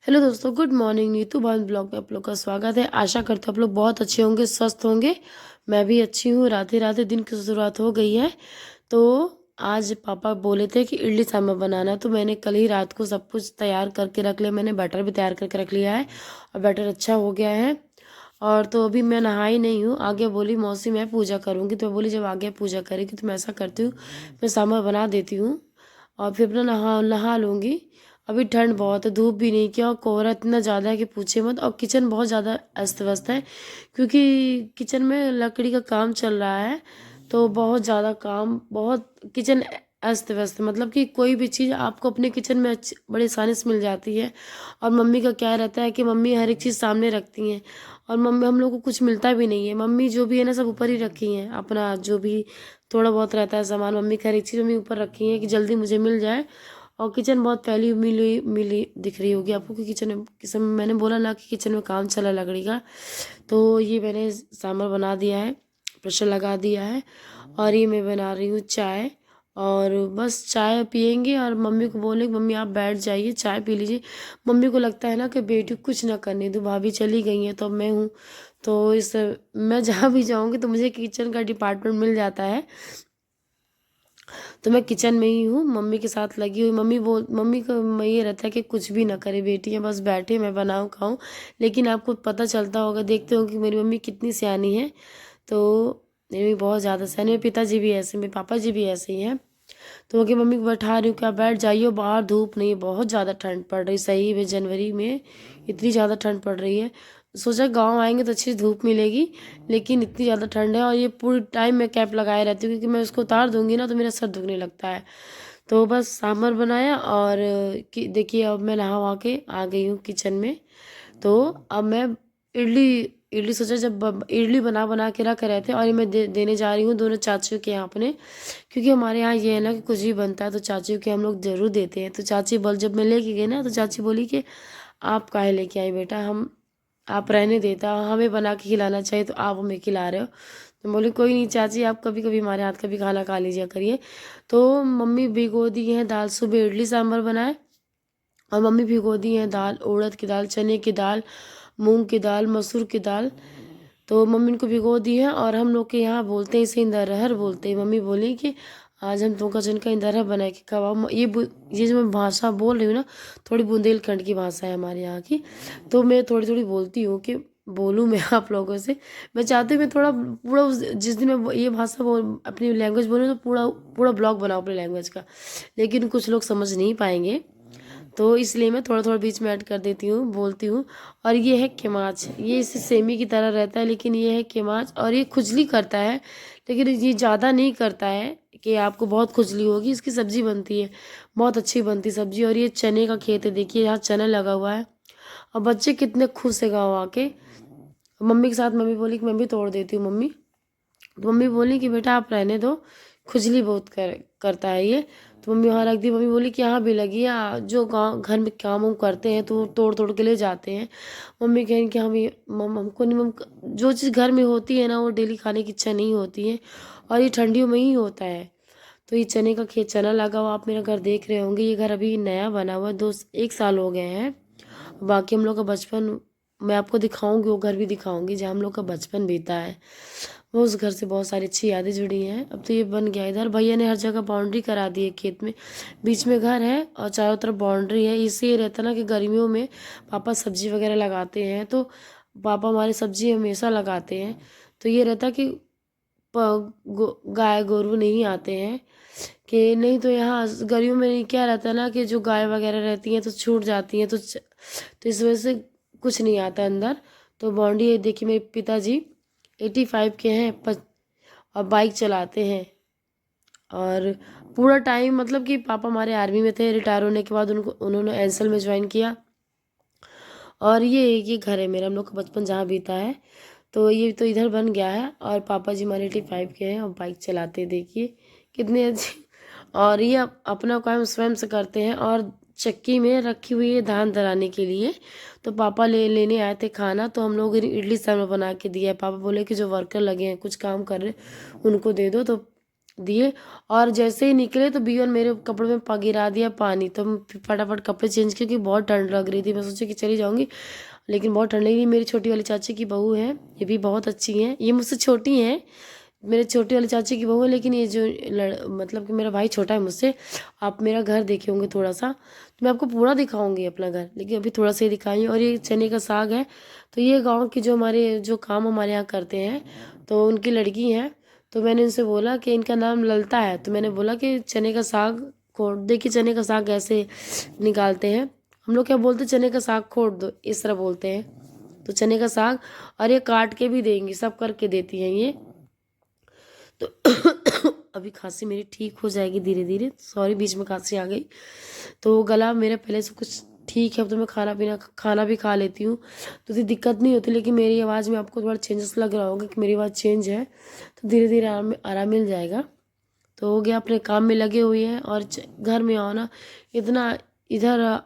Hello दोस्तों, good morning. Neetu भवन blog में आप लोग का स्वागत है। आशा करते हो आप लोग बहुत अच्छे होंगे, स्वस्थ होंगे। मैं भी अच्छी हूँ। राधे राधे। दिन की शुरुआत हो गई है। तो आज पापा बोले थे कि इडली सांभर बनाना, तो मैंने कल ही रात को सब कुछ तैयार करके रख लिया। मैंने बैटर भी तैयार करके रख लिया है और बैटर अच्छा हो गया है। और तो अभी मैं नहाई नहीं हूँ। आगे बोली मौसी मैं पूजा करूँगी, तो मैं बोली जब आगे पूजा करेगी तो मैं ऐसा करती हूँ, मैं सांभर बना देती हूँ और फिर अपना नहा नहा लूँगी। अभी ठंड बहुत है, धूप भी नहीं किया और कोहरा इतना ज़्यादा है कि पूछे मत। और किचन बहुत ज़्यादा अस्त व्यस्त है क्योंकि किचन में लकड़ी का काम चल रहा है। तो बहुत ज़्यादा काम, बहुत किचन अस्त व्यस्त है। मतलब कि कोई भी चीज़ आपको अपने किचन में बड़ी आसानी से मिल जाती है। और मम्मी का क्या रहता है कि मम्मी हर एक चीज़ सामने रखती हैं और मम्मी हम लोग को कुछ मिलता भी नहीं है। मम्मी जो भी है ना सब ऊपर ही रखी हैं। अपना जो भी थोड़ा बहुत रहता है सामान, मम्मी की हर एक चीज़ मम्मी ऊपर रखी है कि जल्दी मुझे मिल जाए। और किचन बहुत फैली मिली मिली दिख रही होगी आपको कि किचन में किचन में मैंने बोला ना कि किचन में काम चला लकड़ी का। तो ये मैंने सांभर बना दिया है, प्रेशर लगा दिया है। और ये मैं बना रही हूँ चाय। और बस चाय पियेंगे और मम्मी को बोले मम्मी आप बैठ जाइए चाय पी लीजिए। मम्मी को लगता है ना कि बेटी कुछ ना करने दो, भाभी चली गई हैं तो अब मैं हूँ। तो इस मैं जहाँ भी जाऊँगी तो मुझे किचन का डिपार्टमेंट मिल जाता है। तो मैं किचन में ही हूँ, मम्मी के साथ लगी हुई। मम्मी को ये रहता है कि कुछ भी ना करे बेटियाँ, बस बैठे मैं बनाऊँ खाऊँ। लेकिन आपको पता चलता होगा, देखते हो कि मेरी मम्मी कितनी सियानी है। तो मेरी मम्मी बहुत ज़्यादा सियानी। मेरे पिताजी भी ऐसे, मेरे पापा जी भी ऐसे ही हैं। तो कि मम्मी को बैठा रही हूँ कि आप बैठ जाइए, बाहर धूप नहीं है, बहुत ज़्यादा ठंड पड़ रही। सही में जनवरी में इतनी ज़्यादा ठंड पड़ रही है। सोचा गांव आएंगे तो अच्छी धूप मिलेगी, लेकिन इतनी ज़्यादा ठंड है। और ये पूरी टाइम मैं कैप लगाए रहती हूँ क्योंकि मैं उसको उतार दूंगी ना तो मेरा सर दुखने लगता है। तो बस सांभर बनाया और देखिए अब मैं नहा वहा के आ गई हूँ किचन में। तो अब मैं इडली इडली सोचा, जब इडली बना बना के रख रहे थे और ये मैं देने जा रही हूँ दोनों चाचियों के यहाँ अपने। क्योंकि हमारे यहाँ ये है ना कि कुछ भी बनता है तो चाचियों के हम लोग ज़रूर देते हैं। तो चाची बोल, जब मैं लेके गई ना तो चाची बोली कि आप काहे लेके आई बेटा, हम आप रहने देता, हमें बना के खिलाना चाहिए तो आप हमें खिला रहे हो। तो बोली कोई नहीं चाची, आप कभी कभी हमारे हाथ का भी खाना खा लीजिए करिए। तो मम्मी भिगो दी है दाल, सुबह इडली सांभर बनाए। और मम्मी भिगो दी है दाल, उड़द की दाल, चने की दाल, मूंग की दाल, मसूर की दाल। तो मम्मी इनको भिगो दी है। और हम लोग के यहाँ बोलते हैं इसे इंदरहर बोलते हैं। मम्मी बोली कि आज हम तुमका जन का इंदरहर बना के खवाओ। ये जो मैं भाषा बोल रही हूँ ना, थोड़ी बुंदेलखंड की भाषा है हमारे यहाँ की। तो मैं थोड़ी थोड़ी बोलती हूँ कि बोलूँ मैं आप लोगों से। मैं चाहती हूँ मैं थोड़ा पूरा जिस दिन मैं ये भाषा बोल अपनी लैंग्वेज बोलूँ तो पूरा पूरा ब्लॉग बनाऊँ अपनी लैंग्वेज का। लेकिन कुछ लोग समझ नहीं पाएंगे, तो इसलिए मैं थोड़ा थोड़ा बीच में ऐड कर देती हूँ, बोलती हूँ। और ये है केमाच, ये इसे सेमी की तरह रहता है लेकिन ये है केमाच। और ये खुजली करता है लेकिन ये ज़्यादा नहीं करता है कि आपको बहुत खुजली होगी। इसकी सब्ज़ी बनती है, बहुत अच्छी बनती सब्ज़ी। और ये चने का खेत है, देखिए यहाँ चना लगा हुआ है। और बच्चे कितने खुश है गाँव आके। मम्मी के साथ मम्मी बोली कि मैं भी तोड़ देती हूँ मम्मी। तो मम्मी बोली कि बेटा आप रहने दो, खुजली बहुत करता है ये। तो मम्मी वहाँ रख दी। मम्मी बोली कि यहाँ भी लगी है, जो गाँव घर में काम वाम करते हैं तो तोड़ तोड़ के ले जाते हैं। मम्मी कहें कि हम ये हमको नहीं, जो चीज़ घर में होती है ना वो डेली खाने की इच्छा नहीं होती है। और ये ठंडियों में ही होता है। तो ये चने का खेत, चना लगा हुआ, आप मेरा घर देख रहे होंगे। ये घर अभी नया बना हुआ है, 1 साल हो गए हैं। बाकी हम लोग का बचपन मैं आपको दिखाऊंगी, वो घर भी दिखाऊंगी जहाँ हम लोग का बचपन बीता है। वो उस घर से बहुत सारी अच्छी यादें जुड़ी हैं। अब तो ये बन गया। इधर भैया ने हर जगह बाउंड्री करा दी है खेत में। बीच में घर है और चारों तरफ बाउंड्री है। इससे ये रहता ना कि गर्मियों में पापा सब्जी वगैरह लगाते हैं तो पापा हमारे सब्जी हमेशा लगाते हैं। तो ये रहता कि गाय गोरू नहीं आते हैं। कि नहीं तो यहाँ गर्मियों में क्या रहता है ना कि जो गाय वगैरह रहती हैं तो छूट जाती हैं। तो इस वजह से कुछ नहीं आता अंदर। तो बाउंड्री है। देखिए मेरे पिताजी 85 के हैं, और बाइक चलाते हैं। और पूरा टाइम मतलब कि पापा हमारे आर्मी में थे, रिटायर होने के बाद उन्होंने एंसल में ज्वाइन किया। और ये घर है मेरा, हम लोग का बचपन जहाँ बीता है। तो ये तो इधर बन गया है। और पापा जी हमारे 85 के हैं और बाइक चलाते हैं, देखिए कितने अच्छे। और ये अपना काम स्वयं से करते हैं। और चक्की में रखी हुई है धान दराने के लिए। तो पापा लेने आए थे खाना, तो हम लोग इडली सांभर बना के दिया है। पापा बोले कि जो वर्कर लगे हैं कुछ काम कर रहे उनको दे दो। तो दिए, और जैसे ही निकले तो बियन मेरे कपड़ों में गिरा दिया पानी। तो मैं फटाफट कपड़े चेंज किए क्योंकि बहुत ठंड लग रही थी। मैं सोची कि चली जाऊँगी, लेकिन बहुत ठंड लगी। मेरी छोटी वाली चाची की बहू है, ये भी बहुत अच्छी हैं, ये मुझसे छोटी हैं, मेरे छोटी वाली चाची की बहू है, लेकिन ये जो मतलब कि मेरा भाई छोटा है मुझसे। आप मेरा घर देखे होंगे थोड़ा सा, तो मैं आपको पूरा दिखाऊंगी अपना घर, लेकिन अभी थोड़ा सा ही दिखाई। और ये चने का साग है। तो ये गांव की जो हमारे जो काम हमारे यहाँ करते हैं, तो उनकी लड़की है। तो मैंने उनसे बोला कि इनका नाम ललता है, तो मैंने बोला कि चने का साग खोद, देखिए चने का साग कैसे निकालते हैं। हम लोग क्या बोलते हैं, चने का साग खोद दो, इस तरह बोलते हैं। तो चने का साग, और ये काट के भी देंगी, सब करके देती हैं ये। तो अभी खांसी मेरी ठीक हो जाएगी धीरे धीरे, सॉरी बीच में खांसी आ गई। तो गला मेरा पहले से कुछ ठीक है, अब तो मैं खाना भी खा लेती हूँ, तो इतनी दिक्कत नहीं होती। लेकिन मेरी आवाज़ में आपको थोड़ा चेंजेस लग रहा होगा कि मेरी आवाज़ चेंज है, तो धीरे धीरे आराम मिल जाएगा। तो हो गया, अपने काम में लगे हुए हैं। और घर में आओ ना, इतना इधर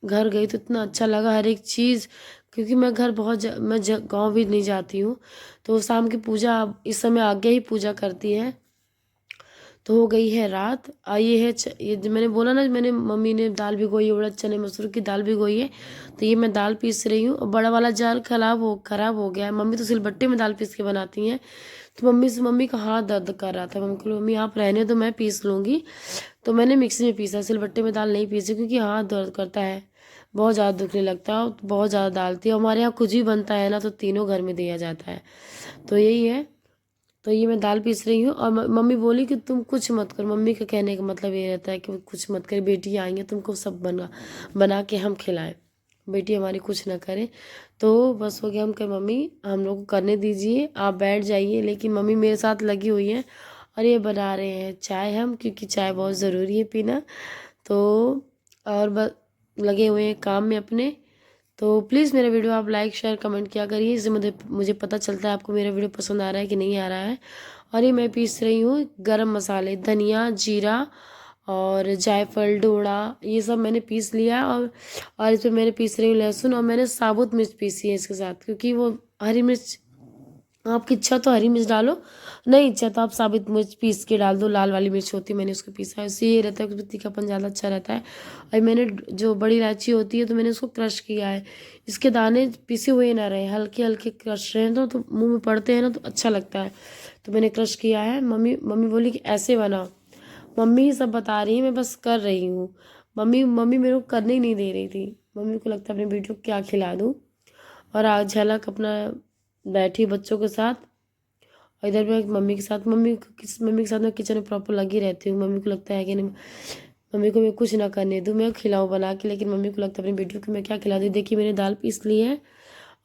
घर गई तो इतना अच्छा लगा हर एक चीज़, क्योंकि मैं घर मैं गाँव भी नहीं जाती हूँ। तो शाम की पूजा इस समय आगे ही पूजा करती है। तो हो गई है रात। ये है ये जो मैंने बोला ना, मैंने मम्मी ने दाल भिगोई है, उड़द चने मसूर की दाल भिगोई है। तो ये मैं दाल पीस रही हूँ, और बड़ा वाला जार खराब हो गया है। मम्मी तो सिलबट्टे में दाल पीस के बनाती हैं। तो मम्मी का हाथ दर्द कर रहा था, मम्मी को मम्मी आप रहने तो मैं पीस लूँगी। तो मैंने मिक्सी में पीसा, सिलबट्टे में दाल नहीं पीसी, क्योंकि हाथ दर्द करता है, बहुत ज़्यादा दुखने लगता है, और बहुत ज़्यादा दाल थी। हमारे यहाँ कुछ भी बनता है ना, तो तीनों घर में दिया जाता है। तो यही है। तो ये मैं दाल पीस रही हूँ, और मम्मी बोली कि तुम कुछ मत कर। मम्मी का कहने का मतलब ये रहता है कि कुछ मत कर, बेटी आई है, तुमको सब बना के हम खिलाएं, बेटी हमारी कुछ ना करे। तो बस हो गया, हम कहे मम्मी हम लोग को करने दीजिए, आप बैठ जाइए। लेकिन मम्मी मेरे साथ लगी हुई है, और ये बना रहे हैं चाय हम, क्योंकि चाय बहुत ज़रूरी है पीना। तो और बस लगे हुए हैं काम में अपने। तो प्लीज़ मेरा वीडियो आप लाइक शेयर कमेंट किया करिए, इससे मुझे पता चलता है आपको मेरा वीडियो पसंद आ रहा है कि नहीं आ रहा है। और ये मैं पीस रही हूँ गरम मसाले, धनिया, जीरा और जायफल, डोड़ा, ये सब मैंने पीस लिया। और इसमें मैंने पीस रही हूँ लहसुन, और मैंने साबुत मिर्च पीसी है इसके साथ, क्योंकि वो हरी मिर्च, आपकी इच्छा तो हरी मिर्च डालो, नहीं इच्छा तो आप साबित मिर्च पीस के डाल दो, लाल वाली मिर्च होती है, मैंने उसको पीसा है। उससे ये रहता है कि तीखापन ज़्यादा अच्छा रहता है। और मैंने जो बड़ी इलायची होती है, तो मैंने उसको क्रश किया है, इसके दाने पिसे हुए ना रहे, हल्के हल्के क्रश रहे तो मुँह में पड़ते हैं ना, तो अच्छा लगता है। तो मैंने क्रश किया है। मम्मी मम्मी बोली कि ऐसे बनाओ। मम्मी ही सब बता रही है, मैं बस कर रही हूँ। मम्मी मम्मी मेरे को करने ही नहीं दे रही थी। मम्मी को लगता है अपने बेटी को क्या खिला दूँ। और आज झलक अपना बैठी बच्चों के साथ, और इधर मैं मम्मी के साथ, मम्मी के साथ मैं किचन में प्रॉपर लगी रहती हूँ। मम्मी को लगता है कि नहीं, मम्मी को मैं कुछ ना करने दूँ, मैं खिलाऊँ बना के, लेकिन मम्मी को लगता है अपनी बेटियों को मैं क्या खिला दूँ। देखिए मैंने दाल पीस ली है,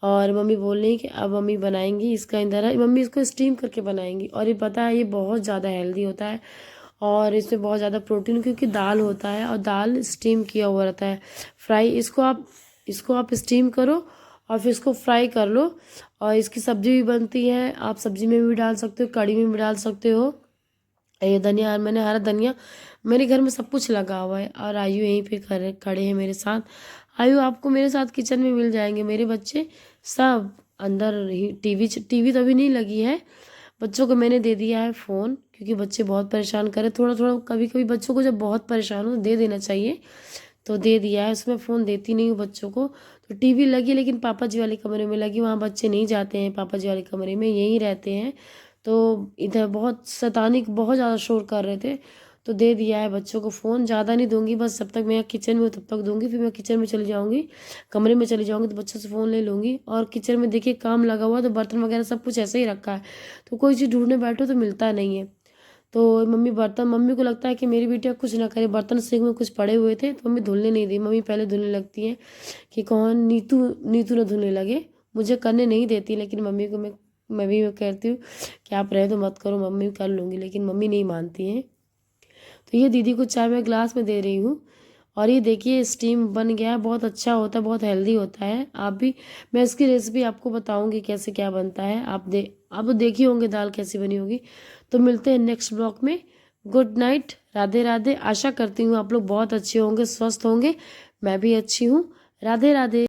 और मम्मी बोल रही है कि अब मम्मी बनाएंगी इसका इंदरा, मम्मी इसको स्टीम करके बनाएंगी। और ये पता है ये बहुत ज़्यादा हेल्दी होता है, और इसमें बहुत ज़्यादा प्रोटीन, क्योंकि दाल होता है, और दाल स्टीम किया हुआ रहता है। फ्राई इसको आप स्टीम करो, और फिर इसको फ्राई कर लो। और इसकी सब्जी भी बनती है, आप सब्जी में भी डाल सकते हो, कड़ी में भी डाल सकते हो। ये धनिया, मैंने हरा धनिया, मेरे घर में सब कुछ लगा हुआ है। और आयु यहीं पे खड़े हैं मेरे साथ। आयु आपको मेरे साथ किचन में मिल जाएंगे, मेरे बच्चे सब अंदर ही। टीवी तो अभी नहीं लगी है, बच्चों को मैंने दे दिया है फ़ोन, क्योंकि बच्चे बहुत परेशान करे। थोड़ा थोड़ा कभी कभी बच्चों को जब बहुत परेशान हो दे देना चाहिए, तो दे दिया है। उसमें फ़ोन देती नहीं हूँ बच्चों को। तो टीवी लगी, लेकिन पापा जी वाले कमरे में लगी, वहाँ बच्चे नहीं जाते हैं पापा जी वाले कमरे में, यहीं रहते हैं। तो इधर बहुत शैतानी, बहुत ज़्यादा शोर कर रहे थे, तो दे दिया है बच्चों को फ़ोन। ज़्यादा नहीं दूंगी, बस जब तक मैं किचन में हूँ तब तक दूंगी, फिर मैं किचन में चली जाऊँगी, कमरे में चली जाऊँगी, तो बच्चों से फ़ोन ले लूँगी। और किचन में देखिए काम लगा हुआ, तो बर्तन वगैरह सब कुछ ऐसे ही रखा है, तो कोई चीज़ ढूंढने बैठो तो मिलता नहीं है। तो मम्मी को लगता है कि मेरी बिटिया कुछ ना करे, बर्तन सिंक में कुछ पड़े हुए थे, तो मम्मी धुलने नहीं दी। मम्मी पहले धुलने लगती है कि कौन नीतू नीतू ना धुलने लगे, मुझे करने नहीं देती। लेकिन मम्मी को मैं भी कहती हूँ कि आप रहे तो मत करो, मम्मी कर लूँगी, लेकिन मम्मी नहीं मानती हैं। तो ये दीदी को चाय मैं ग्लास में दे रही हूँ। और ये देखिए स्टीम बन गया है, बहुत अच्छा होता है, बहुत हेल्दी होता है। आप भी, मैं इसकी रेसिपी आपको बताऊंगी कैसे क्या बनता है। आप देखिए होंगे दाल कैसी बनी होगी। तो मिलते हैं नेक्स्ट ब्लॉग में। Good night, Radhe Radhe. आशा करती हूँ आप लोग बहुत अच्छे होंगे, स्वस्थ होंगे, मैं भी अच्छी हूँ। राधे राधे।